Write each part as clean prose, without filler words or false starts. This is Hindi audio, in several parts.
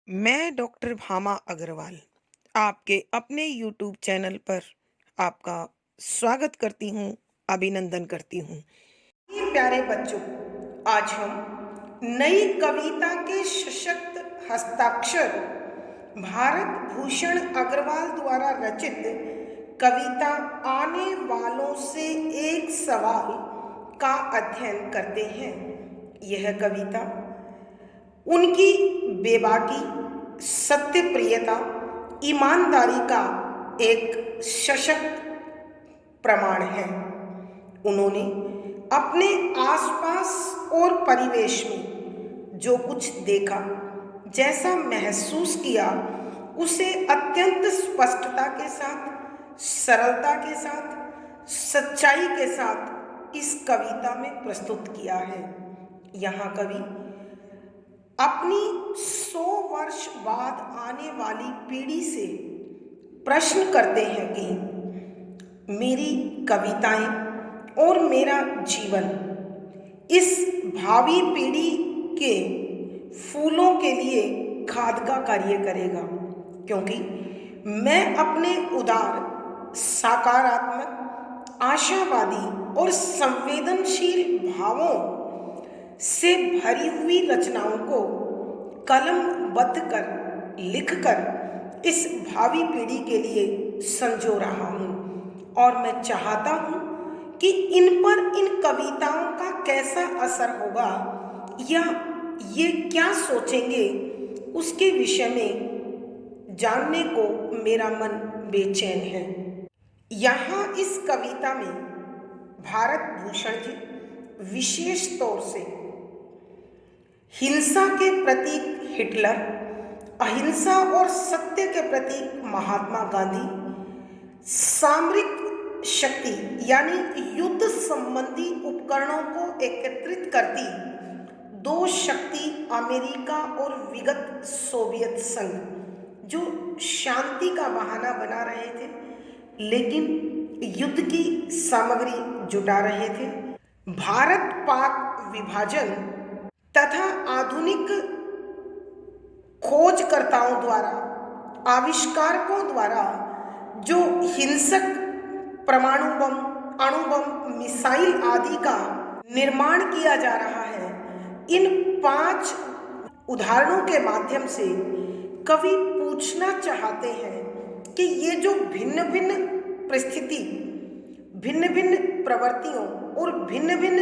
मैं डॉक्टर भामा अग्रवाल आपके अपने यूट्यूब चैनल पर आपका स्वागत करती हूँ, अभिनंदन करती हूँ। ये प्यारे बच्चों, आज हम नई कविता के सशक्त हस्ताक्षर भारत भूषण अग्रवाल द्वारा रचित कविता आने वालों से एक सवाल का अध्ययन करते हैं। यह कविता उनकी बेबाकी, सत्यप्रियता, ईमानदारी का एक सशक्त प्रमाण है। उन्होंने अपने आसपास और परिवेश में जो कुछ देखा, जैसा महसूस किया, उसे अत्यंत स्पष्टता के साथ, सरलता के साथ, सच्चाई के साथ इस कविता में प्रस्तुत किया है। यहाँ कवि अपनी 100 वर्ष बाद आने वाली पीढ़ी से प्रश्न करते हैं कि मेरी कविताएं और मेरा जीवन इस भावी पीढ़ी के फूलों के लिए खाद का कार्य करेगा, क्योंकि मैं अपने उदार, सकारात्मक, आशावादी और संवेदनशील भावों से भरी हुई रचनाओं को कलमबद्ध कर लिखकर इस भावी पीढ़ी के लिए संजो रहा हूँ। और मैं चाहता हूँ कि इन पर इन कविताओं का कैसा असर होगा या ये क्या सोचेंगे, उसके विषय में जानने को मेरा मन बेचैन है। यहाँ इस कविता में भारत भूषण जी विशेष तौर से हिंसा के प्रतीक हिटलर, अहिंसा और सत्य के प्रतीक महात्मा गांधी, सामरिक शक्ति यानी युद्ध संबंधी उपकरणों को एकत्रित करती दो शक्ति अमेरिका और विगत सोवियत संघ, जो शांति का बहाना बना रहे थे लेकिन युद्ध की सामग्री जुटा रहे थे। भारत पाक विभाजन तथा आधुनिक खोजकर्ताओं द्वारा, आविष्कारकों द्वारा जो हिंसक परमाणु बम, अणु बम, मिसाइल आदि का निर्माण किया जा रहा है, इन 5 उदाहरणों के माध्यम से कवि पूछना चाहते हैं कि ये जो भिन्न भिन्न परिस्थिति, भिन्न भिन्न प्रवृत्तियों और भिन्न भिन्न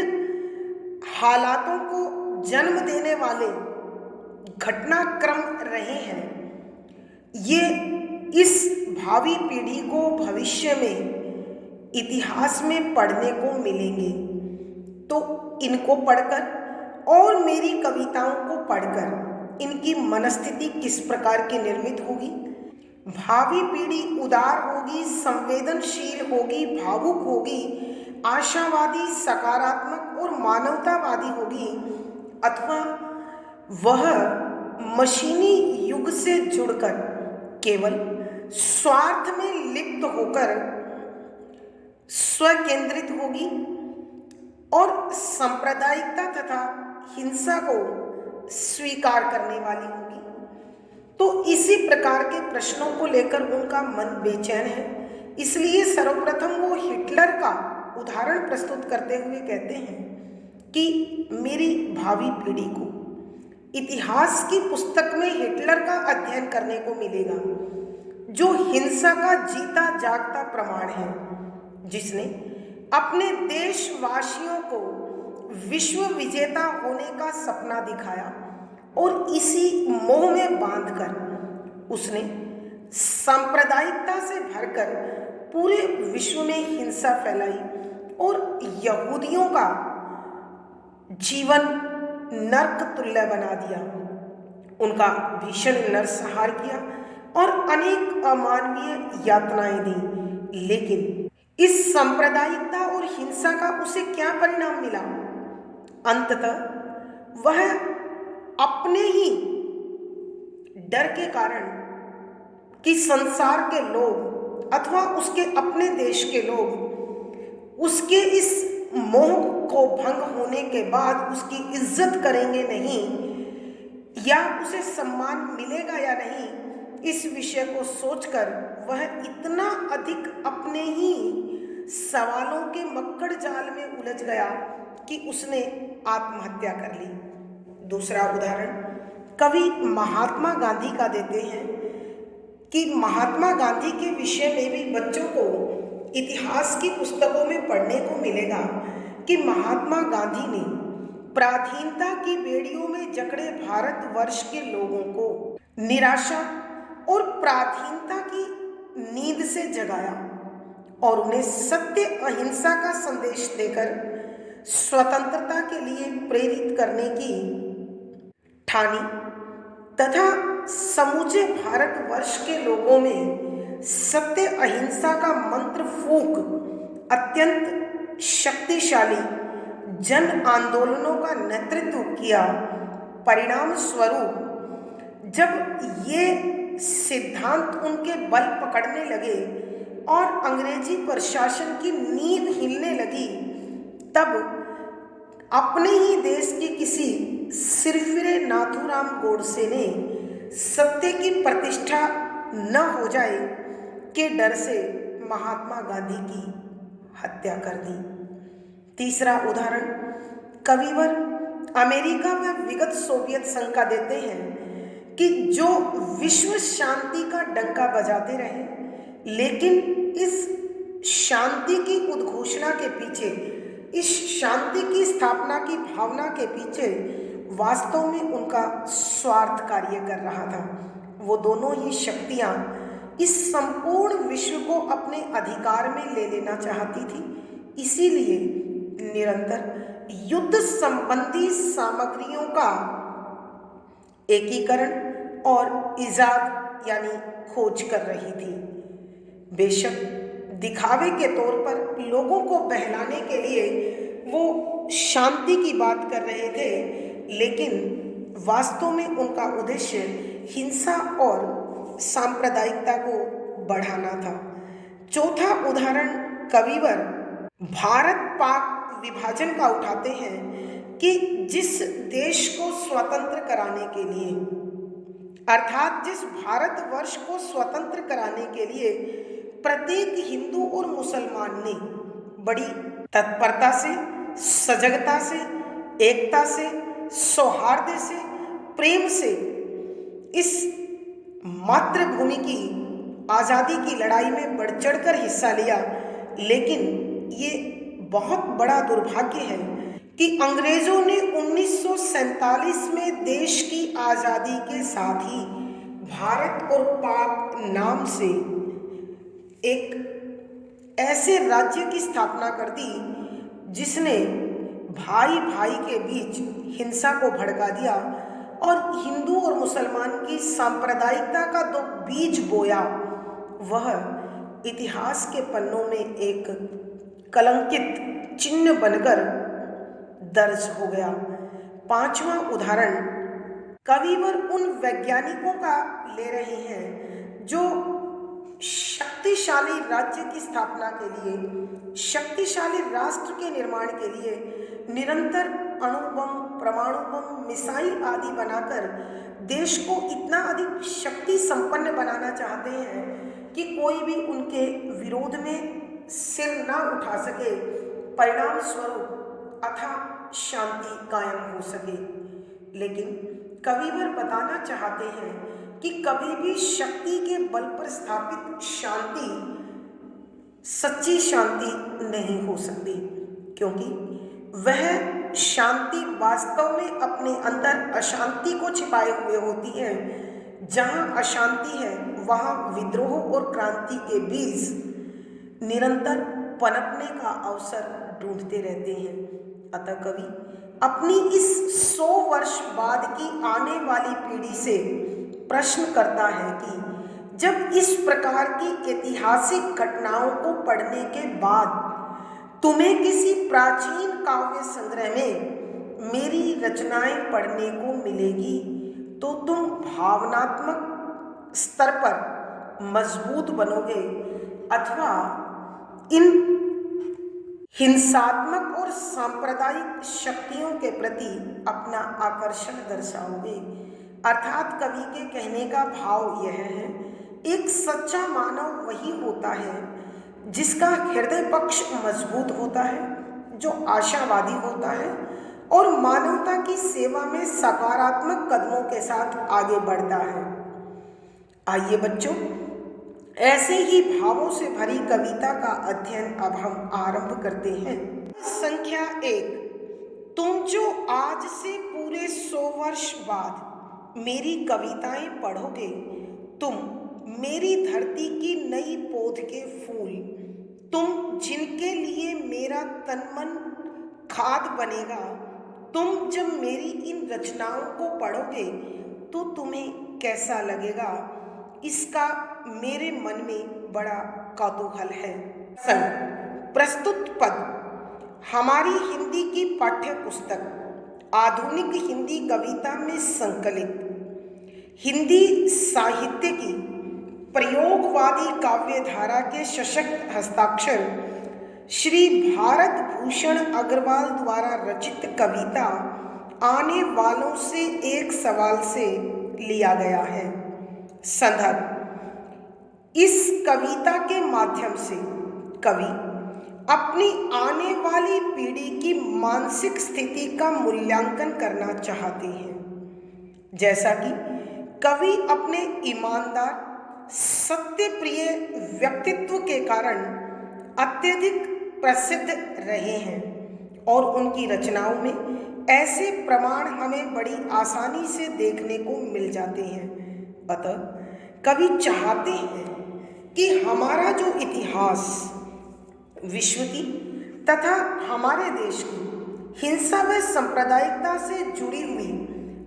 हालातों को जन्म देने वाले घटनाक्रम रहे हैं, ये इस भावी पीढ़ी को भविष्य में इतिहास में पढ़ने को मिलेंगे। तो इनको पढ़कर और मेरी कविताओं को पढ़कर इनकी मनस्थिति किस प्रकार की निर्मित होगी, भावी पीढ़ी उदार होगी, संवेदनशील होगी, भावुक होगी, आशावादी, सकारात्मक और मानवतावादी होगी, अथवा वह मशीनी युग से जुड़कर केवल स्वार्थ में लिप्त होकर स्वकेंद्रित होगी और सांप्रदायिकता तथा हिंसा को स्वीकार करने वाली होगी। तो इसी प्रकार के प्रश्नों को लेकर उनका मन बेचैन है। इसलिए सर्वप्रथम वो हिटलर का उदाहरण प्रस्तुत करते हुए कहते हैं कि मेरी भावी पीढ़ी को इतिहास की पुस्तक में हिटलर का अध्ययन करने को मिलेगा, जो हिंसा का जीता जागता प्रमाण है, जिसने अपने देशवासियों को विश्व विजेता होने का सपना दिखाया और इसी मोह में बांधकर उसने सांप्रदायिकता से भरकर पूरे विश्व में हिंसा फैलाई और यहूदियों का जीवन नरक तुल्य बना दिया, उनका भीषण नरसंहार किया और अनेक अमानवीय यातनाएं दी। लेकिन इस सांप्रदायिकता और हिंसा का उसे क्या परिणाम मिला? अंततः वह अपने ही डर के कारण कि संसार के लोग अथवा उसके अपने देश के लोग उसके इस मोह को भंग होने के बाद उसकी इज्जत करेंगे नहीं, या उसे सम्मान मिलेगा या नहीं, इस विषय को सोचकर वह इतना अधिक अपने ही सवालों के मक्कड़ जाल में उलझ गया कि उसने आत्महत्या कर ली। दूसरा उदाहरण कवि महात्मा गांधी का देते हैं कि महात्मा गांधी के विषय में भी बच्चों को इतिहास की पुस्तकों में पढ़ने को मिलेगा कि महात्मा गांधी ने पराधीनता की बेड़ियों में जकड़े भारतवर्ष के लोगों को निराशा और पराधीनता की नींद से जगाया और उन्हें सत्य अहिंसा का संदेश देकर स्वतंत्रता के लिए प्रेरित करने की ठानी तथा समूचे भारतवर्ष के लोगों में सत्य अहिंसा का मंत्र फूंक अत्यंत शक्तिशाली जन आंदोलनों का नेतृत्व किया। परिणाम स्वरूप जब ये सिद्धांत उनके बल पकड़ने लगे और अंग्रेजी प्रशासन की नींव हिलने लगी, तब अपने ही देश के किसी सिरफिरे नाथूराम गोडसे ने सत्य की प्रतिष्ठा न हो जाए के डर से महात्मा गांधी की हत्या कर दी। तीसरा उदाहरण कविवर अमेरिका व विगत सोवियत संघ का देते हैं कि जो विश्व शांति का डंका बजाते रहे, लेकिन इस शांति की उद्घोषणा के पीछे, इस शांति की स्थापना की भावना के पीछे वास्तव में उनका स्वार्थ कार्य कर रहा था। वो दोनों ही शक्तियां इस संपूर्ण विश्व को अपने अधिकार में ले लेना चाहती थी। इसीलिए निरंतर युद्ध संबंधी सामग्रियों का एकीकरण और इजाद यानी खोज कर रही थी। बेशक दिखावे के तौर पर लोगों को बहलाने के लिए वो शांति की बात कर रहे थे, लेकिन वास्तव में उनका उद्देश्य हिंसा और सांप्रदायिकता को बढ़ाना था। चौथा उदाहरण कविवर भारत पाक विभाजन का उठाते हैं कि जिस देश को स्वतंत्र कराने के लिए, अर्थात जिस भारतवर्ष को स्वतंत्र कराने के लिए प्रत्येक हिंदू और मुसलमान ने बड़ी तत्परता से, सजगता से, एकता से, सौहार्द से, प्रेम से इस मातृभूमि की आज़ादी की लड़ाई में बढ़ चढ़कर हिस्सा लिया, लेकिन ये बहुत बड़ा दुर्भाग्य है कि अंग्रेजों ने 1947 में देश की आज़ादी के साथ ही भारत और पाक नाम से एक ऐसे राज्य की स्थापना कर दी जिसने भाई भाई के बीच हिंसा को भड़का दिया और हिंदू और मुसलमान की सांप्रदायिकता का जो बीज बोया, वह इतिहास के पन्नों में एक कलंकित चिन्ह बनकर दर्ज हो गया। पांचवा उदाहरण कविवर उन वैज्ञानिकों का ले रहे हैं जो शक्तिशाली राज्य की स्थापना के लिए, शक्तिशाली राष्ट्र के निर्माण के लिए निरंतर अणु बम, परमाणु बम, मिसाइल आदि बनाकर देश को इतना अधिक शक्ति संपन्न बनाना चाहते हैं कि कोई भी उनके विरोध में सिर ना उठा सके, परिणाम स्वरूप अथाह शांति कायम हो सके। लेकिन कविवर बताना चाहते हैं कि कभी भी शक्ति के बल पर स्थापित शांति सच्ची शांति नहीं हो सकती, क्योंकि वह शांति वास्तव में अपने अंदर अशांति को छिपाए हुए होती है। जहाँ अशांति है वहाँ विद्रोह और क्रांति के बीज निरंतर पनपने का अवसर ढूंढते रहते हैं। अतः कवि अपनी इस 100 वर्ष बाद की आने वाली पीढ़ी से प्रश्न करता है कि जब इस प्रकार की ऐतिहासिक घटनाओं को पढ़ने के बाद तुम्हें किसी प्राचीन काव्य संग्रह में मेरी रचनाएं पढ़ने को मिलेगी, तो तुम भावनात्मक स्तर पर मजबूत बनोगे अथवा इन हिंसात्मक और सांप्रदायिक शक्तियों के प्रति अपना आकर्षण दर्शाओगे। अर्थात कवि के कहने का भाव यह है, एक सच्चा मानव वही होता है जिसका हृदय पक्ष मजबूत होता है, जो आशावादी होता है और मानवता की सेवा में सकारात्मक कदमों के साथ आगे बढ़ता है। आइए बच्चों, ऐसे ही भावों से भरी कविता का अध्ययन अब हम आरंभ करते हैं। संख्या 1। तुम जो आज से पूरे 100 वर्ष बाद मेरी कविताएं पढ़ोगे, तुम मेरी धरती की नई पौध के फूल, तुम जिनके लिए मेरा तन मन खाद बनेगा, तुम जब मेरी इन रचनाओं को पढ़ोगे तो तुम्हें कैसा लगेगा, इसका मेरे मन में बड़ा कौतूहल है। प्रस्तुत पद हमारी हिंदी की पाठ्य पुस्तक आधुनिक हिंदी कविता में संकलित हिंदी साहित्य की प्रयोगवादी काव्य धारा के सशक्त हस्ताक्षर श्री भारत भूषण अग्रवाल द्वारा रचित कविता आने वालों से एक सवाल से लिया गया है। संदर्भ: इस कविता के माध्यम से कवि अपनी आने वाली पीढ़ी की मानसिक स्थिति का मूल्यांकन करना चाहते हैं। जैसा कि कवि अपने ईमानदार, सत्यप्रिय व्यक्तित्व के कारण अत्यधिक प्रसिद्ध रहे हैं और उनकी रचनाओं में ऐसे प्रमाण हमें बड़ी आसानी से देखने को मिल जाते हैं। अतः कवि चाहते हैं कि हमारा जो इतिहास विश्व की तथा हमारे देश की हिंसा व सांप्रदायिकता से जुड़ी हुई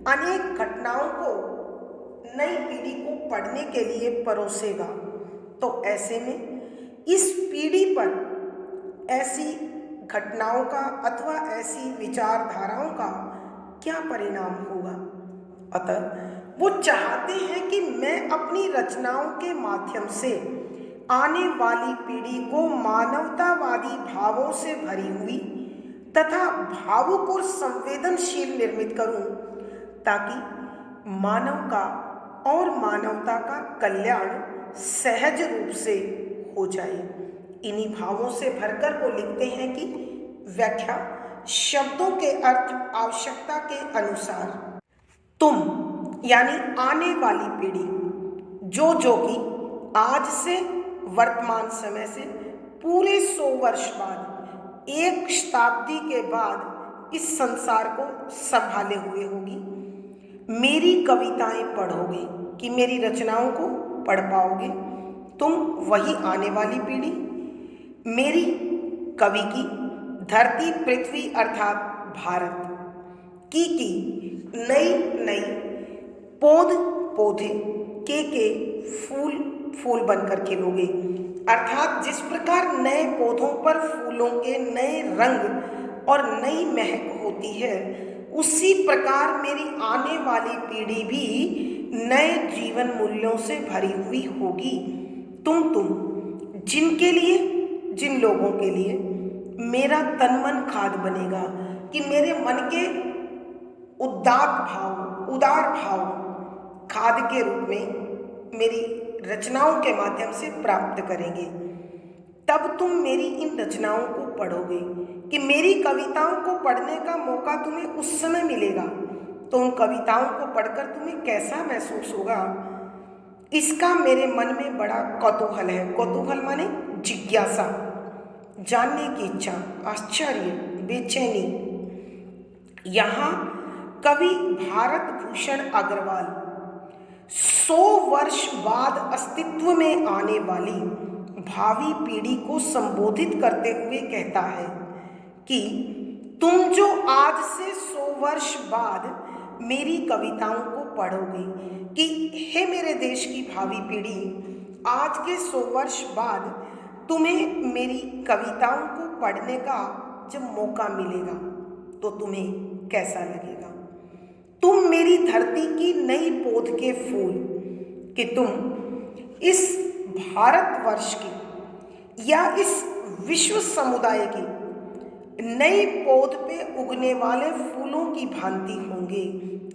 अनेक घटनाओं को नई पीढ़ी को पढ़ने के लिए परोसेगा। तो ऐसे में इस पीढ़ी पर ऐसी घटनाओं का अथवा ऐसी विचारधाराओं का क्या परिणाम होगा। अतः वो चाहते हैं कि मैं अपनी रचनाओं के माध्यम से आने वाली पीढ़ी को मानवतावादी भावों से भरी हुई तथा भावुक और संवेदनशील निर्मित करूं, ताकि मानव का और मानवता का कल्याण सहज रूप से हो जाए। इन्हीं भावों से भरकर वो लिखते हैं कि व्याख्या: शब्दों के अर्थ आवश्यकता के अनुसार तुम यानी आने वाली पीढ़ी, जो कि आज से वर्तमान समय से पूरे 100 वर्ष बाद, एक शताब्दी के बाद इस संसार को संभाले हुए होगी। मेरी कविताएं पढ़ोगे कि मेरी रचनाओं को पढ़ पाओगे, तुम वही आने वाली पीढ़ी मेरी कवि की धरती पृथ्वी अर्थात भारत की नई नई पौधे के फूल बनकर खिलोगे। अर्थात जिस प्रकार नए पौधों पर फूलों के नए रंग और नई महक होती है, उसी प्रकार मेरी आने वाली पीढ़ी भी नए जीवन मूल्यों से भरी हुई होगी। तुम जिनके लिए, जिन लोगों के लिए मेरा तन मन खाद बनेगा, कि मेरे मन के उदार भाव खाद के रूप में मेरी रचनाओं के माध्यम से प्राप्त करेंगे। तब तुम मेरी इन रचनाओं को पढ़ोगे कि मेरी कविताओं को पढ़ने का मौका तुम्हें उस समय मिलेगा, तो उन कविताओं को पढ़कर तुम्हें कैसा महसूस होगा, इसका मेरे मन में बड़ा कौतूहल है। कौतूहल माने जिज्ञासा, जानने की इच्छा, आश्चर्य, बेचैनी। यहाँ कवि भारत भूषण अग्रवाल 100 वर्ष बाद अस्तित्व में आने वाली भावी पीढ़ी को संबोधित करते हुए कहता है कि तुम जो आज से 100 वर्ष बाद मेरी कविताओं को पढ़ोगे, कि हे मेरे देश की भावी पीढ़ी, आज के 100 वर्ष बाद तुम्हें मेरी कविताओं को पढ़ने का जब मौका मिलेगा तो तुम्हें कैसा लगेगा। तुम मेरी धरती की नई पौध के फूल, कि तुम इस भारतवर्ष की या इस विश्व समुदाय की नई पौध पे उगने वाले फूलों की भांति होंगे।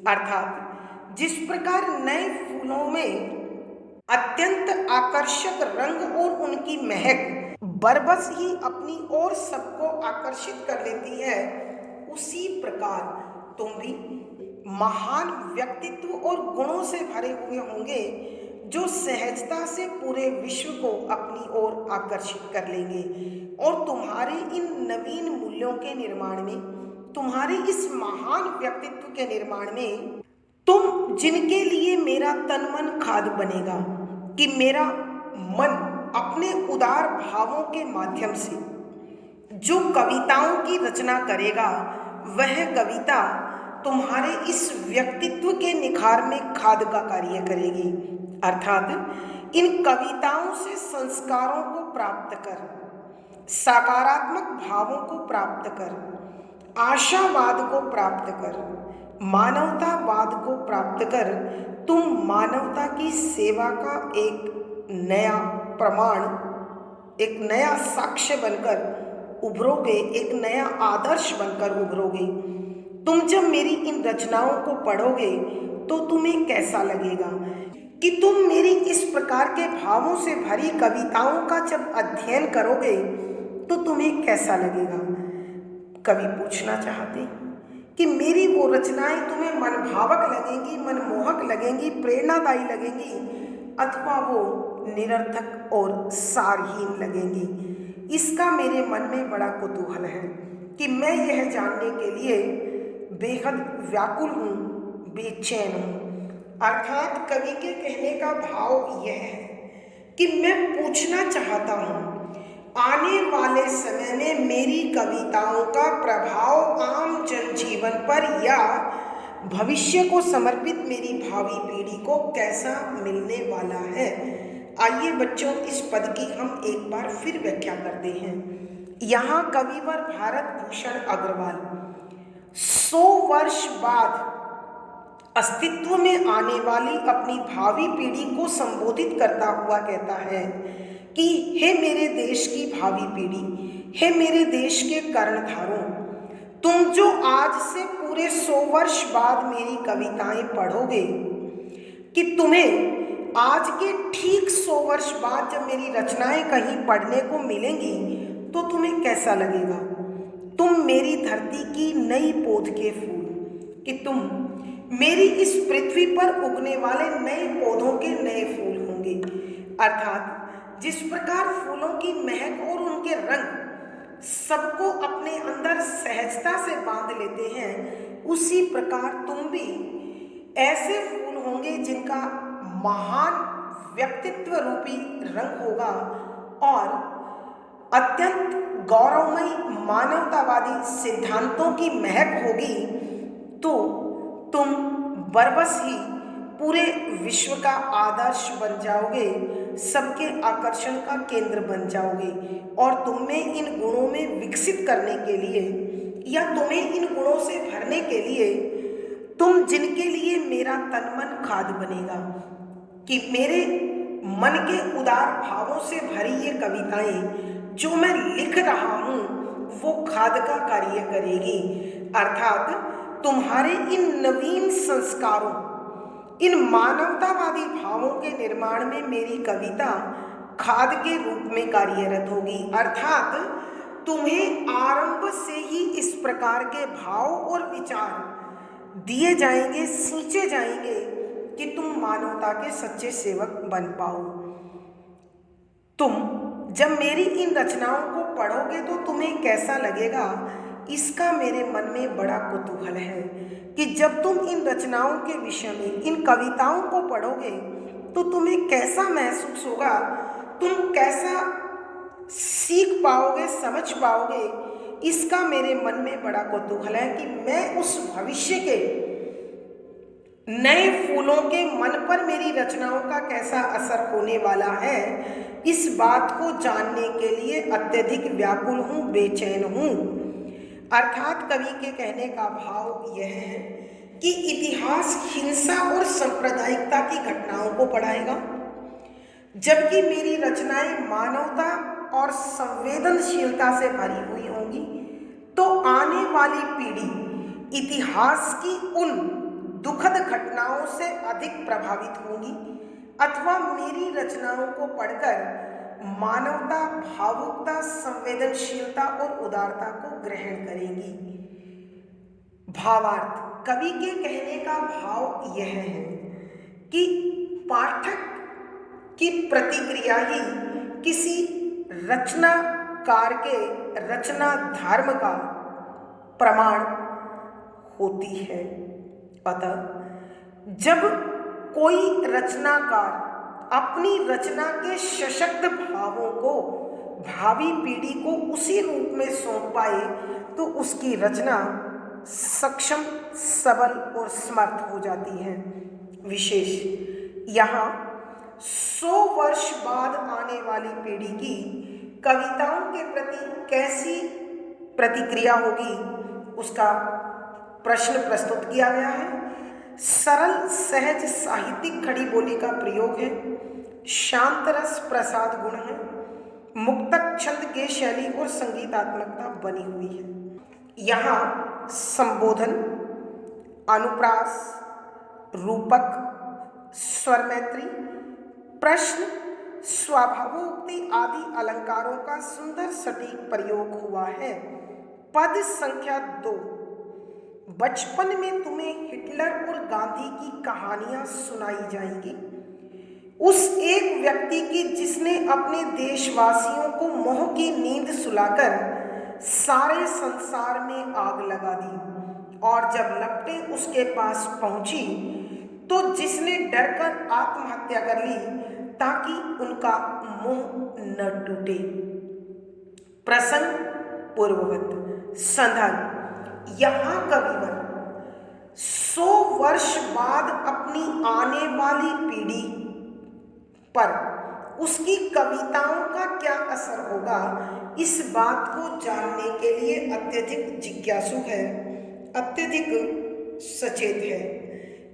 अर्थात जिस प्रकार नए फूलों में अत्यंत आकर्षक रंग और उनकी महक बरबस ही अपनी ओर सबको आकर्षित कर लेती है, उसी प्रकार तुम भी महान व्यक्तित्व और गुणों से भरे हुए होंगे जो सहजता से पूरे विश्व को अपनी ओर आकर्षित कर लेंगे। और तुम्हारे इन नवीन मूल्यों के निर्माण में, तुम्हारे इस महान व्यक्तित्व के निर्माण में, तुम जिनके लिए मेरा तन मन खाद बनेगा, कि मेरा मन अपने उदार भावों के माध्यम से जो कविताओं की रचना करेगा, वह कविता तुम्हारे इस व्यक्तित्व के निखार में खाद का कार्य करेगी। अर्थात इन कविताओं से संस्कारों को प्राप्त कर, सकारात्मक भावों को प्राप्त कर, आशावाद को प्राप्त कर, मानवतावाद को प्राप्त कर, तुम मानवता की सेवा का एक नया प्रमाण, एक नया साक्ष्य बनकर उभरोगे, एक नया आदर्श बनकर उभरोगे। तुम जब मेरी इन रचनाओं को पढ़ोगे तो तुम्हें कैसा लगेगा कि तुम मेरी इस प्रकार के भावों से भरी कविताओं का जब अध्ययन करोगे तो तुम्हें कैसा लगेगा। कवि पूछना चाहते कि मेरी वो रचनाएं तुम्हें मनभावक लगेंगी, मनमोहक लगेंगी, प्रेरणादायी लगेंगी, अथवा वो निरर्थक और सारहीन लगेंगी। इसका मेरे मन में बड़ा कुतूहल है कि मैं यह जानने के लिए बेहद व्याकुल हूँ, बेचैन हूँ। अर्थात कवि के कहने का भाव यह है कि मैं पूछना चाहता हूँ, आने वाले समय में मेरी कविताओं का प्रभाव आम जनजीवन पर या भविष्य को समर्पित मेरी भावी पीढ़ी को कैसा मिलने वाला है। आइए बच्चों, इस पद की हम एक बार फिर व्याख्या करते हैं। यहाँ कविवर भारत भूषण अग्रवाल 100 वर्ष बाद अस्तित्व में आने वाली अपनी भावी पीढ़ी को संबोधित करता हुआ कहता है कि हे मेरे देश की भावी पीढ़ी, हे मेरे देश के कर्णधारों, तुम जो आज से पूरे 100 वर्ष बाद मेरी कविताएं पढ़ोगे, कि तुम्हें आज के ठीक 100 वर्ष बाद जब मेरी रचनाएं कहीं पढ़ने को मिलेंगी तो तुम्हें कैसा लगेगा। तुम मेरी धरती की नई पौध के फूल, कि तुम मेरी इस पृथ्वी पर उगने वाले नए पौधों के नए फूल होंगे। अर्थात जिस प्रकार फूलों की महक और उनके रंग सबको अपने अंदर सहजता से बांध लेते हैं, उसी प्रकार तुम भी ऐसे फूल होंगे जिनका महान व्यक्तित्व रूपी रंग होगा और अत्यंत गौरवमयी मानवतावादी सिद्धांतों की महक होगी। तो तुम बरबस ही पूरे विश्व का आदर्श बन जाओगे, सबके आकर्षण का केंद्र बन जाओगे। और तुम्हें इन गुणों में विकसित करने के लिए या तुम्हें इन गुणों से भरने के लिए, तुम जिनके लिए मेरा तन मन खाद बनेगा, कि मेरे मन के उदार भावों से भरी ये कविताएं जो मैं लिख रहा हूँ वो खाद का कार्य करेगी। अर्थात तुम्हारे इन नवीन संस्कारों, इन मानवतावादी भावों के निर्माण में मेरी कविता खाद के रूप में कार्यरत होगी। अर्थात तुम्हें आरंभ से ही इस प्रकार के भाव और विचार दिए जाएंगे, सींचे जाएंगे कि तुम मानवता के सच्चे सेवक बन पाओ। तुम जब मेरी इन रचनाओं को पढ़ोगे तो तुम्हें कैसा लगेगा, इसका मेरे मन में बड़ा कुतूहल है कि जब तुम इन रचनाओं के विषय में, इन कविताओं को पढ़ोगे तो तुम्हें कैसा महसूस होगा, तुम कैसा सीख पाओगे, समझ पाओगे। इसका मेरे मन में बड़ा कौतूहल है कि मैं उस भविष्य के नए फूलों के मन पर मेरी रचनाओं का कैसा असर होने वाला है, इस बात को जानने के लिए अत्यधिक व्याकुल हूँ, बेचैन हूँ। अर्थात कवि के कहने का भाव यह है कि इतिहास हिंसा और सांप्रदायिकता की घटनाओं को पढ़ाएगा, जबकि मेरी रचनाएं मानवता और संवेदनशीलता से भरी हुई होंगी। तो आने वाली पीढ़ी इतिहास की उन दुखद घटनाओं से अधिक प्रभावित होंगी अथवा मेरी रचनाओं को पढ़कर मानवता, भावुकता, संवेदनशीलता और उदारता को ग्रहण करेंगी। भावार्थ: कवि के कहने का भाव यह है कि पाठक की प्रतिक्रिया ही किसी रचनाकार के रचना धर्म का प्रमाण होती है। अतः जब कोई रचनाकार अपनी रचना के सशक्त भावों को भावी पीढ़ी को उसी रूप में सौंप पाए तो उसकी रचना सक्षम, सबल और समर्थ हो जाती है। विशेष यहाँ 100 वर्ष बाद आने वाली पीढ़ी की कविताओं के प्रति कैसी प्रतिक्रिया होगी उसका प्रश्न प्रस्तुत किया गया है। सरल सहज साहित्यिक खड़ी बोली का प्रयोग है, शांत रस प्रसाद गुण है, मुक्तक छंद के शैली और संगीतात्मकता बनी हुई है। यहाँ संबोधन, अनुप्रास, रूपक, स्वर मैत्री, प्रश्न, स्वाभावोक्ति आदि अलंकारों का सुंदर सटीक प्रयोग हुआ है। पद संख्या 2। बचपन में तुम्हें हिटलर और गांधी की कहानियां सुनाई जाएंगी। उस एक व्यक्ति की जिसने अपने देशवासियों को मोह की नींद सुलाकर सारे संसार में आग लगा दी और जब लपटें उसके पास पहुंची तो जिसने डरकर आत्महत्या कर ली ताकि उनका मोह न टूटे। प्रसंग पूर्ववत। संदर्भ: यहाँ कविवर 100 वर्ष बाद अपनी आने वाली पीढ़ी पर उसकी कविताओं का क्या असर होगा, इस बात को जानने के लिए अत्यधिक जिज्ञासु है, अत्यधिक सचेत है।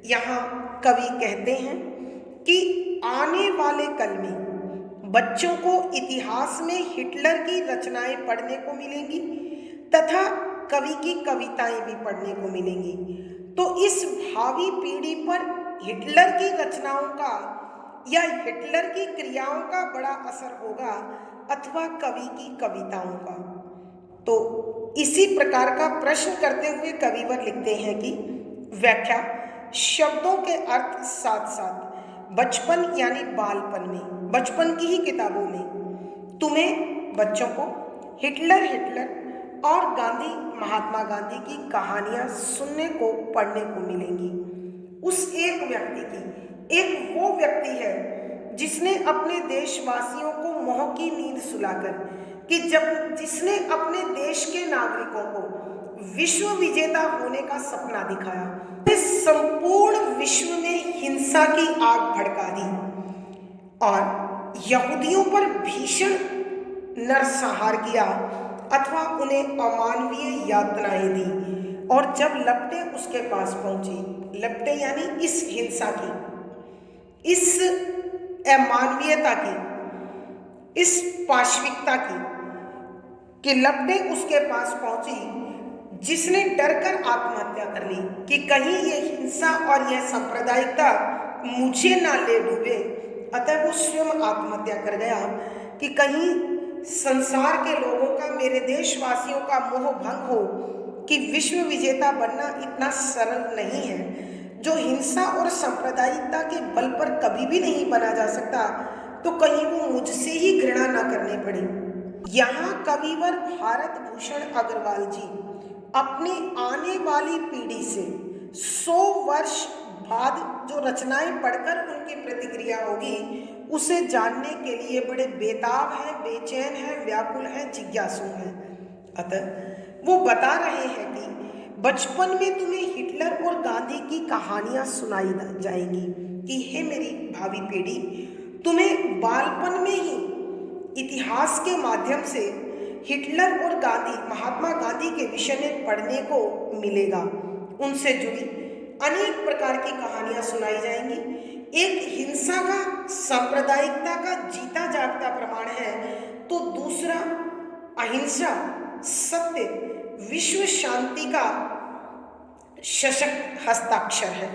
यहाँ कवि कहते हैं कि आने वाले कल में बच्चों को इतिहास में हिटलर की रचनाएं पढ़ने को मिलेंगी तथा कवि की कविताएं भी पढ़ने को मिलेंगी। तो इस भावी पीढ़ी पर हिटलर की रचनाओं का या हिटलर की क्रियाओं का बड़ा असर होगा अथवा कवि की कविताओं का। तो इसी प्रकार का प्रश्न करते हुए कविवर लिखते हैं कि व्याख्या: शब्दों के अर्थ साथ साथ बचपन यानी बालपन में, बचपन की ही किताबों में तुम्हें बच्चों को हिटलर और गांधी, महात्मा गांधी की कहानियां सुनने को, पढ़ने को मिलेंगी। उस एक व्यक्ति की, एक वो व्यक्ति है जिसने अपने देशवासियों को मोह की नींद सुलाकर कि जिसने अपने देश के नागरिकों को विश्व विजेता होने का सपना दिखाया, संपूर्ण विश्व में हिंसा की आग भड़का दी और यहूदियों पर भीषण नरसंहार किया अथवा उन्हें अमानवीय यातनाएं दी। और जब लपटें उसके पास पहुंची, लपटें यानी इस हिंसा की, इस अमानवीयता की, इस पाशविकता की लपटें उसके पास पहुंची, जिसने डरकर आत्महत्या कर ली कि कहीं ये हिंसा और यह सांप्रदायिकता मुझे ना ले डूबे। अतः वो स्वयं आत्महत्या कर गया कि कहीं संसार के लोगों का, मेरे देशवासियों का मोह भंग हो कि विश्व विजेता बनना इतना सरल नहीं है। जो हिंसा और सांप्रदायिकता के बल पर कभी भी नहीं बना जा सकता, तो कहीं वो मुझसे ही घृणा ना करनी पड़ी। यहाँ कविवर भारत भूषण अग्रवाल जी अपने आने वाली पीढ़ी से 100 वर्ष बाद जो रचनाएं पढ़कर उनकी प्रतिक्रिया होगी उसे जानने के लिए बड़े बेताब हैं, बेचैन हैं, व्याकुल हैं, जिज्ञासु हैं। अतः वो बता रहे हैं कि बचपन में तुम्हें हिटलर और गांधी की कहानियां सुनाई जाएंगी कि हे मेरी भावी पीढ़ी, तुम्हें बालपन में ही इतिहास के माध्यम से हिटलर और गांधी, महात्मा गांधी के विषय में पढ़ने को मिलेगा। उनसे जुड़ी अनेक प्रकार की कहानियां सुनाई जाएंगी। एक हिंसा का, सांप्रदायिकता का जीता जागता प्रमाण है, तो दूसरा अहिंसा, सत्य, विश्व शांति का सशक्त हस्ताक्षर है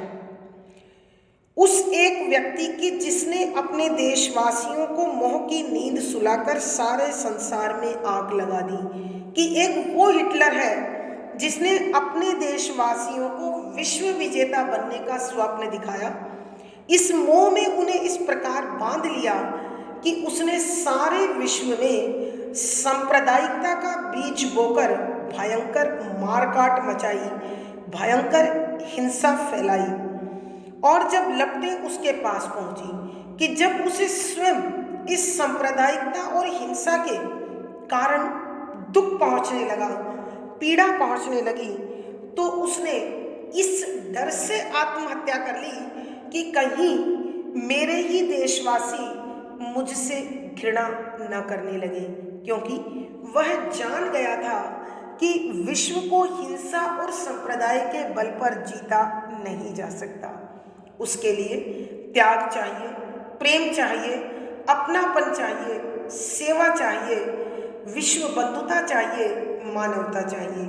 उस एक व्यक्ति की जिसने अपने देशवासियों को मोह की नींद सुलाकर सारे संसार में आग लगा दी, कि एक वो हिटलर है जिसने अपने देशवासियों को विश्व विजेता बनने का स्वप्न दिखाया। इस मोह में उन्हें इस प्रकार बांध लिया कि उसने सारे विश्व में सांप्रदायिकता का बीज बोकर भयंकर मारकाट मचाई, भयंकर हिंसा फैलाई। और जब लपटें उसके पास पहुंची कि जब उसे स्वयं इस सांप्रदायिकता और हिंसा के कारण दुख पहुंचने लगा, पीड़ा पहुंचने लगी, तो उसने इस डर से आत्महत्या कर ली कि कहीं मेरे ही देशवासी मुझसे घृणा न करने लगे, क्योंकि वह जान गया था कि विश्व को हिंसा और संप्रदाय के बल पर जीता नहीं जा सकता। उसके लिए त्याग चाहिए, प्रेम चाहिए, अपनापन चाहिए, सेवा चाहिए, विश्व बंधुता चाहिए, मानवता चाहिए,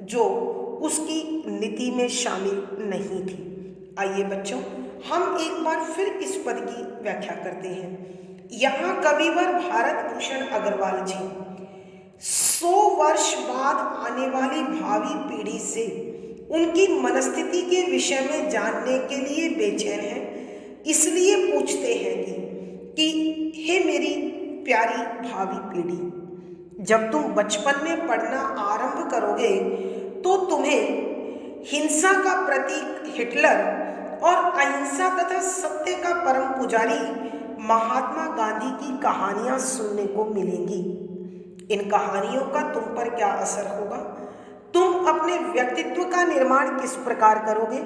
जो उसकी नीति में शामिल नहीं थी। आइए बच्चों, हम एक बार फिर इस पद की व्याख्या करते हैं। यहाँ कविवर भारत भूषण अग्रवाल जी 100 वर्ष बाद आने वाली भावी पीढ़ी से उनकी मनस्थिति के विषय में जानने के लिए बेचैन हैं। इसलिए पूछते हैं कि हे मेरी प्यारी भावी पीढ़ी, जब तुम बचपन में पढ़ना आरंभ करोगे तो तुम्हें हिंसा का प्रतीक हिटलर और अहिंसा तथा सत्य का परम पुजारी महात्मा गांधी की कहानियां सुनने को मिलेंगी। इन कहानियों का तुम पर क्या असर होगा, तुम अपने व्यक्तित्व का निर्माण किस प्रकार करोगे,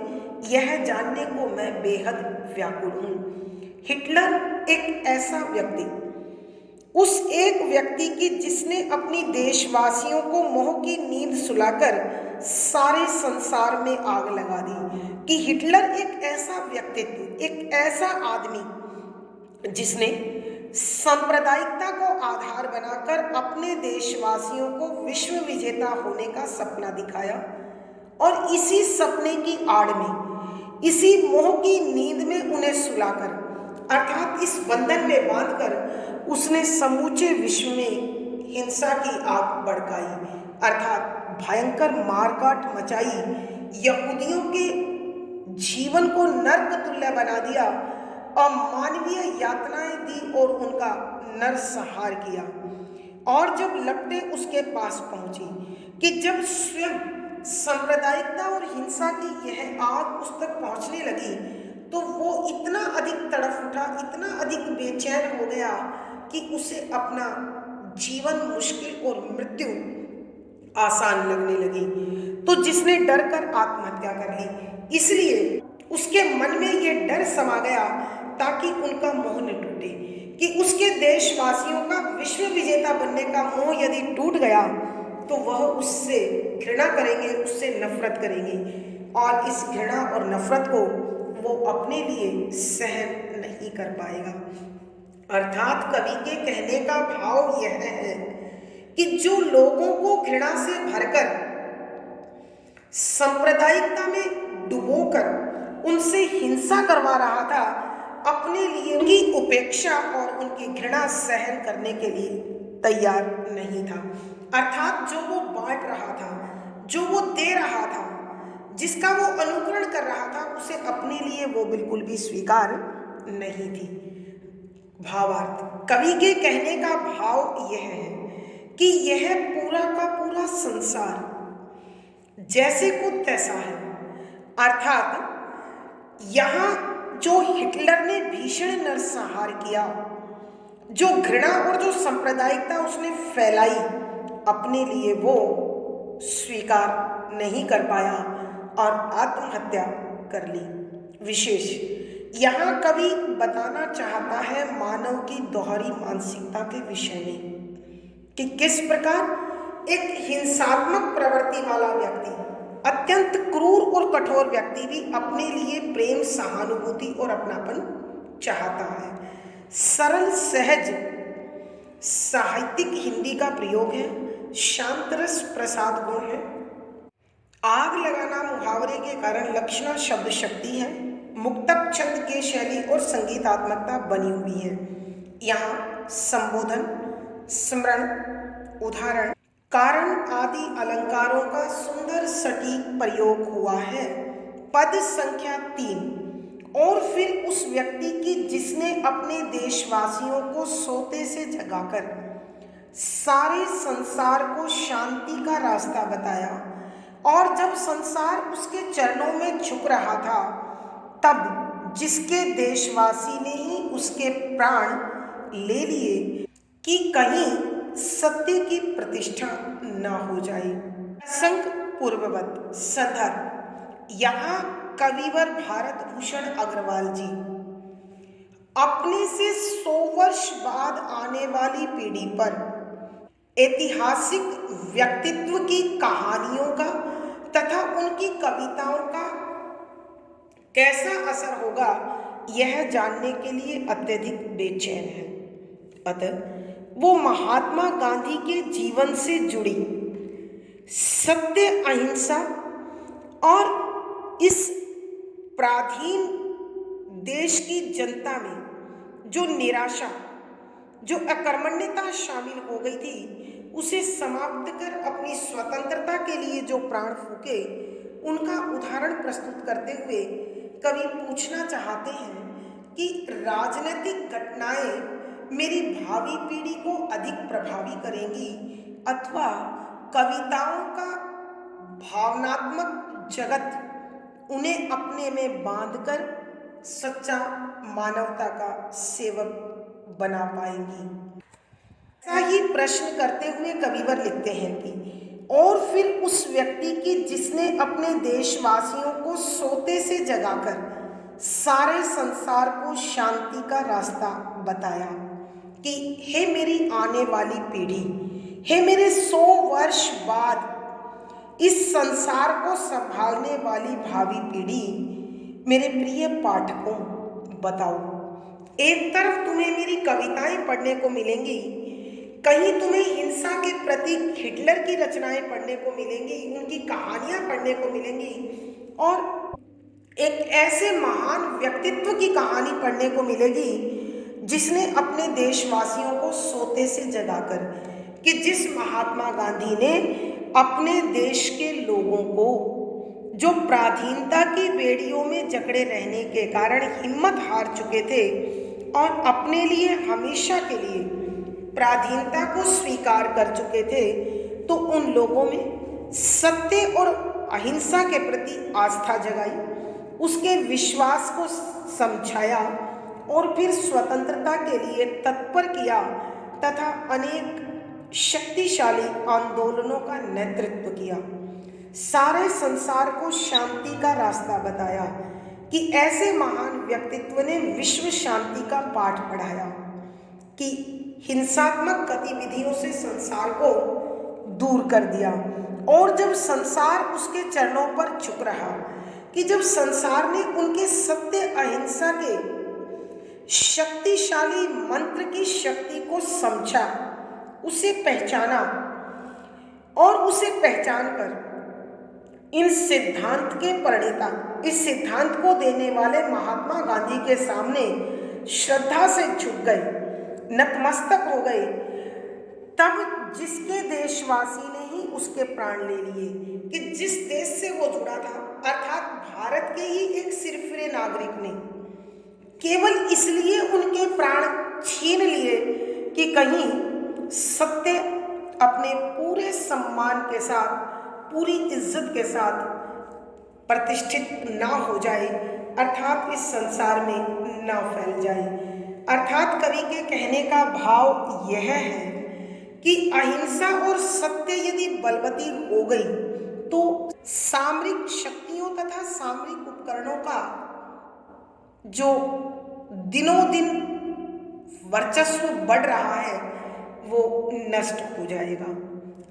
यह जानने को मैं बेहद व्याकुल हूँ। हिटलर एक ऐसा व्यक्ति, उस एक व्यक्ति की जिसने अपनी देशवासियों को मोह की नींद सुलाकर सारे संसार में आग लगा दी, कि हिटलर एक ऐसा व्यक्तित्व, एक ऐसा आदमी जिसने सांप्रदायिकता को आधार बनाकर अपने देशवासियों को विश्व विजेता होने का सपना दिखाया, और इसी सपने की आड़ में, इसी मोह की नींद में उन्हें सुलाकर, अर्थात इस बंधन में बांधकर उसने समूचे विश्व में हिंसा की आग भड़काई, अर्थात भयंकर मारकाट मचाई, यहूदियों के जीवन को नर्क तुल्य बना दिया, अमानवीय यातनाएं दी और उनका नरसंहार किया। और जब लपटें उसके पास पहुंची कि जब स्वयं सांप्रदायिकता और हिंसा की यह आग उस तक पहुंचने लगी, तो वो इतना अधिक तड़फ उठा, इतना अधिक बेचैन हो गया कि उसे अपना जीवन मुश्किल और मृत्यु आसान लगने लगी। तो जिसने डर कर आत्महत्या कर ली, इसलिए उसके मन में ये डर समा गया ताकि उनका मोह न टूटे, कि उसके देशवासियों का विश्व विजेता बनने का मोह यदि टूट गया तो वह उससे घृणा करेंगे, उससे नफरत करेंगे, और इस घृणा और नफरत को वो अपने लिए सहन नहीं कर पाएगा। अर्थात कवि के कहने का भाव यह है कि जो लोगों को घृणा से भरकर सांप्रदायिकता में डुबोकर उनसे हिंसा करवा रहा था, अपने लिए उनकी उपेक्षा और उनकी घृणा सहन करने के लिए तैयार नहीं था। अर्थात जो वो बांट रहा था, जो वो दे रहा था, जिसका वो अनुकरण कर रहा था, उसे अपने लिए वो बिल्कुल भी स्वीकार नहीं थी। भावार्थ, कवि के कहने का भाव यह है कि यह पूरा का पूरा संसार जैसे को तैसा है। अर्थात यहाँ जो हिटलर ने भीषण नरसंहार किया, जो घृणा और जो सांप्रदायिकता उसने फैलाई, अपने लिए वो स्वीकार नहीं कर पाया और आत्महत्या कर ली। विशेष यहाँ कवि बताना चाहता है मानव की दोहरी मानसिकता के विषय में, कि किस प्रकार एक हिंसात्मक प्रवृत्ति वाला व्यक्ति, अत्यंत क्रूर और कठोर व्यक्ति भी अपने लिए प्रेम, सहानुभूति और अपनापन चाहता है। सरल सहज साहित्यिक हिंदी का प्रयोग है, शांत रस प्रसाद गुण है, आग लगाना मुहावरे के कारण लक्षणा शब्द शक्ति है। मुक्तक छंद के शैली और संगीतात्मकता बनी हुई है। यहाँ संबोधन, स्मरण, उदाहरण, कारण आदि अलंकारों का सुंदर सटीक प्रयोग हुआ है। पद संख्या 3, और फिर उस व्यक्ति की जिसने अपने देशवासियों को सोते से जगाकर सारे संसार को शांति का रास्ता बताया, और जब संसार उसके चरणों में झुक रहा था, तब जिसके देशवासी ने ही उसके प्राण ले लिए कि कहीं सत्य की प्रतिष्ठा न हो जाए। प्रसंग पूर्ववत। संदर्भ, यहाँ कविवर भारत भूषण अग्रवाल जी अपने से 100 वर्ष बाद आने वाली पीढ़ी पर ऐतिहासिक व्यक्तित्व की कहानियों का तथा उनकी कविताओं का कैसा असर होगा, यह जानने के लिए अत्यधिक बेचैन है। अतः वो महात्मा गांधी के जीवन से जुड़ी सत्य, अहिंसा और इस पराधीन देश की जनता में जो निराशा, जो अकर्मण्यता शामिल हो गई थी, उसे समाप्त कर अपनी स्वतंत्रता के लिए जो प्राण फूके, उनका उदाहरण प्रस्तुत करते हुए कवि पूछना चाहते हैं कि राजनीतिक घटनाएं मेरी भावी पीढ़ी को अधिक प्रभावी करेंगी अथवा कविताओं का भावनात्मक जगत उन्हें अपने में बांधकर सच्चा मानवता का सेवक बना पाएंगी। ऐसा ही प्रश्न करते हुए कविवर लिखते हैं कि और फिर उस व्यक्ति की जिसने अपने देशवासियों को सोते से जगाकर सारे संसार को शांति का रास्ता बताया कि हे मेरी आने वाली पीढ़ी, हे मेरे 100 वर्ष बाद इस संसार को संभालने वाली भावी पीढ़ी, मेरे प्रिय पाठकों बताओ, एक तरफ तुम्हें मेरी कविताएं पढ़ने को मिलेंगी, कहीं तुम्हें हिंसा के प्रतीक हिटलर की रचनाएं पढ़ने को मिलेंगी, उनकी कहानियां पढ़ने को मिलेंगी, और एक ऐसे महान व्यक्तित्व की कहानी पढ़ने को मिलेगी जिसने अपने देशवासियों को सोते से जगाकर, कि जिस महात्मा गांधी ने अपने देश के लोगों को जो पराधीनता की बेड़ियों में जकड़े रहने के कारण हिम्मत हार चुके थे और अपने लिए हमेशा के लिए पराधीनता को स्वीकार कर चुके थे, तो उन लोगों में सत्य और अहिंसा के प्रति आस्था जगाई, उसके विश्वास को समझाया और फिर स्वतंत्रता के लिए तत्पर किया तथा अनेक शक्तिशाली आंदोलनों का नेतृत्व किया। सारे संसार को शांति का रास्ता बताया कि ऐसे महान व्यक्तित्व ने विश्व शांति का पाठ पढ़ाया कि हिंसात्मक गतिविधियों से संसार को दूर कर दिया, और जब संसार उसके चरणों पर झुक रहा, कि जब संसार ने उनके सत्य अहिंसा के शक्तिशाली मंत्र की शक्ति को समझा, उसे पहचाना और उसे पहचान कर इन सिद्धांत के प्रणेता, इस सिद्धांत को देने वाले महात्मा गांधी के सामने श्रद्धा से झुक गए, नतमस्तक हो गए, तब जिसके देशवासी ने ही उसके प्राण ले लिए, कि जिस देश से वो जुड़ा था, अर्थात भारत के ही एक सिरफिरे नागरिक ने केवल इसलिए उनके प्राण छीन लिए कि कहीं सत्य अपने पूरे सम्मान के साथ, पूरी इज्जत के साथ प्रतिष्ठित ना हो जाए, अर्थात इस संसार में ना फैल जाए। अर्थात कवि के कहने का भाव यह है कि अहिंसा और सत्य यदि बलवती हो गई तो सामरिक शक्तियों तथा सामरिक उपकरणों का जो दिनों दिन वर्चस्व बढ़ रहा है वो नष्ट हो जाएगा।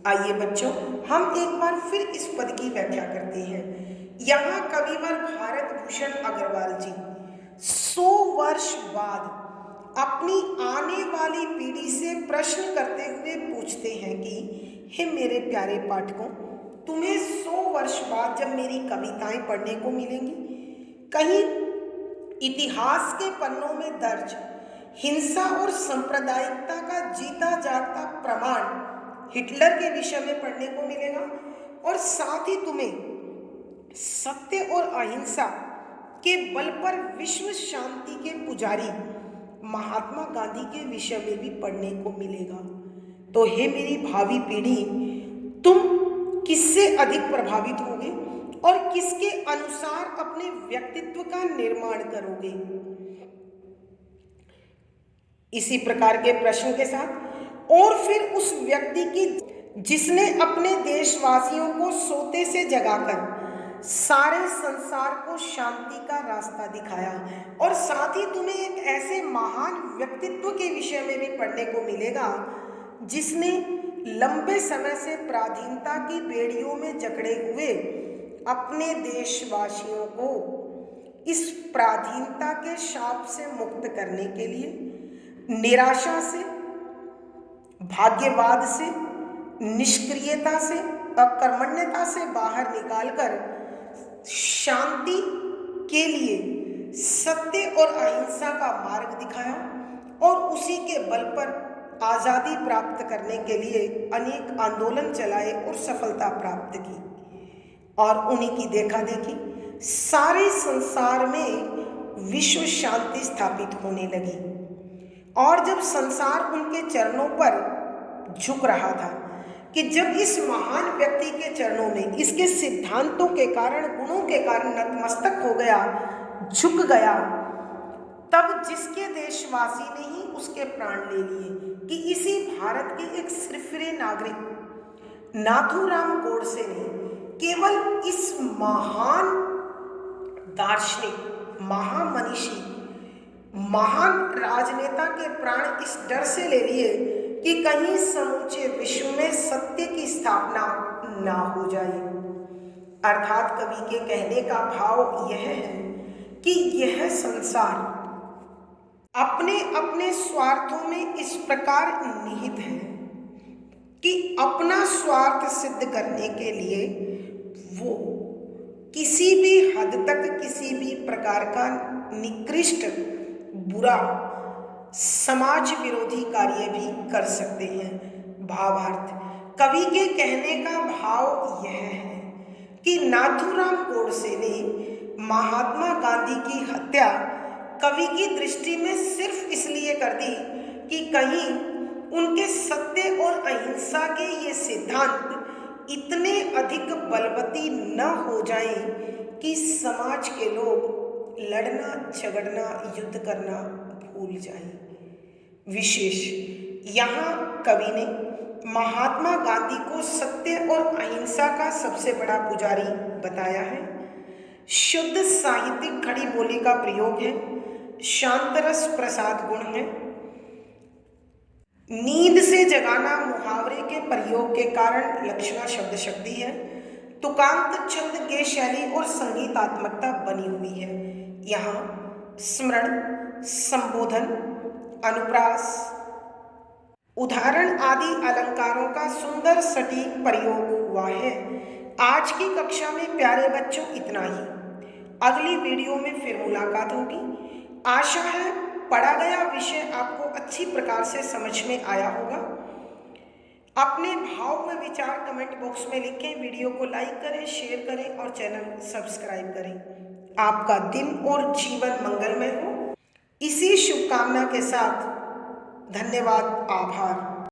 आइए बच्चों, हम एक बार फिर इस पद की व्याख्या करते हैं। यहाँ कविवर भारत भूषण अग्रवाल जी 100 वर्ष बाद अपनी आने वाली पीढ़ी से प्रश्न करते हुए पूछते हैं कि हे मेरे प्यारे पाठकों, तुम्हें 100 वर्ष बाद जब मेरी कविताएं पढ़ने को मिलेंगी, कहीं इतिहास के पन्नों में दर्ज हिंसा और सांप्रदायिकता का जीता जागता प्रमाण हिटलर के विषय में पढ़ने को मिलेगा, और साथ ही तुम्हें सत्य और अहिंसा के बल पर विश्व शांति के पुजारी महात्मा गांधी के विषय में भी पढ़ने को मिलेगा। तो हे मेरी भावी पीढ़ी, तुम किससे अधिक प्रभावित होगे और किसके अनुसार अपने व्यक्तित्व का निर्माण करोगे? इसी प्रकार के प्रश्न के साथ और फिर उस व्यक्ति की जिसने अपने देशवासियों को सोते से जगाकर सारे संसार को शांति का रास्ता दिखाया, और साथ ही तुम्हें एक ऐसे महान व्यक्तित्व के विषय में भी पढ़ने को मिलेगा जिसने लंबे समय से पराधीनता की बेड़ियों में जकड़े हुए अपने देशवासियों को इस पराधीनता के शाप से मुक्त करने के लिए निराशा से, भाग्यवाद से, निष्क्रियता से, अकर्मण्यता से बाहर निकालकर शांति के लिए सत्य और अहिंसा का मार्ग दिखाया, और उसी के बल पर आज़ादी प्राप्त करने के लिए अनेक आंदोलन चलाए और सफलता प्राप्त की। और उन्हीं की देखा देखी सारे संसार में विश्व शांति स्थापित होने लगी। और जब संसार उनके चरणों पर झुक रहा था कि जब इस महान व्यक्ति के चरणों में इसके सिद्धांतों के कारण, गुणों के कारण नतमस्तक हो गया, झुक गया, तब जिसके देशवासी ने ही उसके प्राण ले लिए कि इसी भारत के एक सिरफिरे नागरिक नाथूराम गोडसे ने केवल इस महान दार्शनिक, महामनीषी, महान राजनेता के प्राण इस डर से ले लिए कि कहीं समूचे विश्व में सत्य की स्थापना ना हो जाए। अर्थात कवि के कहने का भाव यह है कि यह संसार अपने अपने स्वार्थों में इस प्रकार निहित है कि अपना स्वार्थ सिद्ध करने के लिए वो किसी भी हद तक किसी भी प्रकार का निकृष्ट, बुरा, समाज विरोधी कार्य भी कर सकते हैं। भावार्थ, कवि के कहने का भाव यह है कि नाथूराम गोडसे ने महात्मा गांधी की हत्या कवि की दृष्टि में सिर्फ इसलिए कर दी कि कहीं उनके सत्य और अहिंसा के ये सिद्धांत इतने अधिक बलवती न हो जाएं कि समाज के लोग लड़ना, झगड़ना, युद्ध करना भूल जाएं। विशेष यहाँ कवि ने महात्मा गांधी को सत्य और अहिंसा का सबसे बड़ा पुजारी बताया है। शुद्ध साहित्यिक खड़ी बोली का प्रयोग है, शांतरस प्रसाद गुण है, नींद से जगाना मुहावरे के प्रयोग के कारण लक्षणा शब्द शक्ति है, तुकांत छंद के शैली और संगीतात्मकता बनी हुई है। यहाँ स्मरण, संबोधन, अनुप्रास, उदाहरण आदि अलंकारों का सुंदर सटीक प्रयोग हुआ है। आज की कक्षा में प्यारे बच्चों इतना ही। अगली वीडियो में फिर मुलाकात होगी। आशा है पढ़ा गया विषय आपको अच्छी प्रकार से समझ में आया होगा। अपने भाव में विचार कमेंट बॉक्स में लिखें, वीडियो को लाइक करें, शेयर करें और चैनल सब्सक्राइब करें। आपका दिन और जीवन मंगलमय हो, इसी शुभकामना के साथ धन्यवाद, आभार।